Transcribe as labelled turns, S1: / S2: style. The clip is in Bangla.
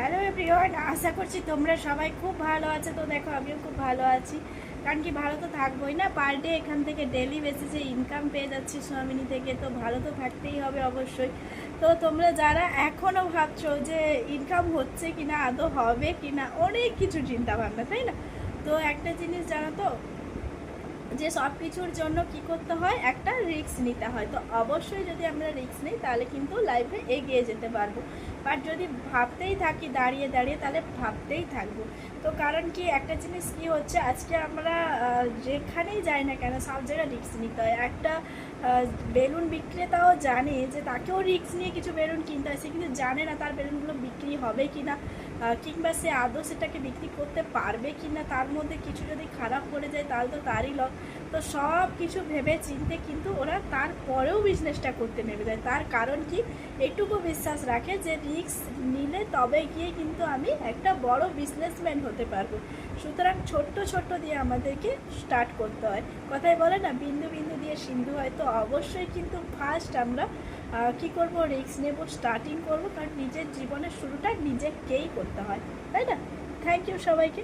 S1: হ্যালো এভরিওয়ান, আশা করছি তোমরা সবাই খুব ভালো আছো। তো দেখো আমিও খুব ভালো আছি, কারণ কি ভালো তো থাকবোই না। পার ডে এখান থেকে ডেলি বেসিসে ইনকাম পেয়ে যাচ্ছি সোয়ামিনি থেকে, তো ভালো তো থাকতেই হবে অবশ্যই। তো তোমরা যারা এখনও ভাবছো যে ইনকাম হচ্ছে কিনা, আদৌ হবে কিনা, অনেক কিছু চিন্তা ভাবনা, তাই না? তো একটা জিনিস জানো তো, যে সব কিছুর জন্য কি করতে হয়, একটা রিস্ক নিতে হয়। তো অবশ্যই যদি আমরা রিস্ক নিই তাহলে কিন্তু লাইফে এগিয়ে যেতে পারবো। বাট যদি ভাবতেই থাকি দাঁড়িয়ে দাঁড়িয়ে, তাহলে ভাবতেই থাকবো। তো কারণ কি, একটা জিনিস কি হচ্ছে, আজকে আমরা যেখানেই যাই না কেন সব জায়গায় রিস্ক নিতে হয়। একটা বেলুন বিক্রেতাও জানে যে তাকেও রিস্ক নিয়ে কিছু বেলুন কিনতে হয়, সে কিন্তু জানে না তার বেলুনগুলো বিক্রি হবে কি না, কিংবা সে আদৌ সেটাকে বিক্রি করতে পারবে কি না। তার মধ্যে কিছু যদি খারাপ পড়ে যায় তাহলে তো তারই লস। তো সব কিছু ভেবে চিনতে কিন্তু ওরা তারপরেও বিজনেসটা করতে নেমে যায়। তার কারণ কি, এইটুকু বিশ্বাস রাখে যে রিস্ক নিলে তবে গিয়ে কিন্তু আমি একটা বড় বিজনেসম্যান হতে পারবো। সুতরাং ছোট্ট ছোট্ট দিয়ে আমাদেরকে স্টার্ট করতে হয়। কথায় বলে না, বিন্দু বিন্দু দিয়ে সিন্ধু হয়। তো অবশ্যই কিন্তু ফার্স্ট আমরা কি করব, রিস্ক নেব, স্টার্টিং করব, কারণ নিজের জীবনের শুরুটা নিজেকেই করতে হয়, তাই না? থ্যাংক ইউ সবাইকে।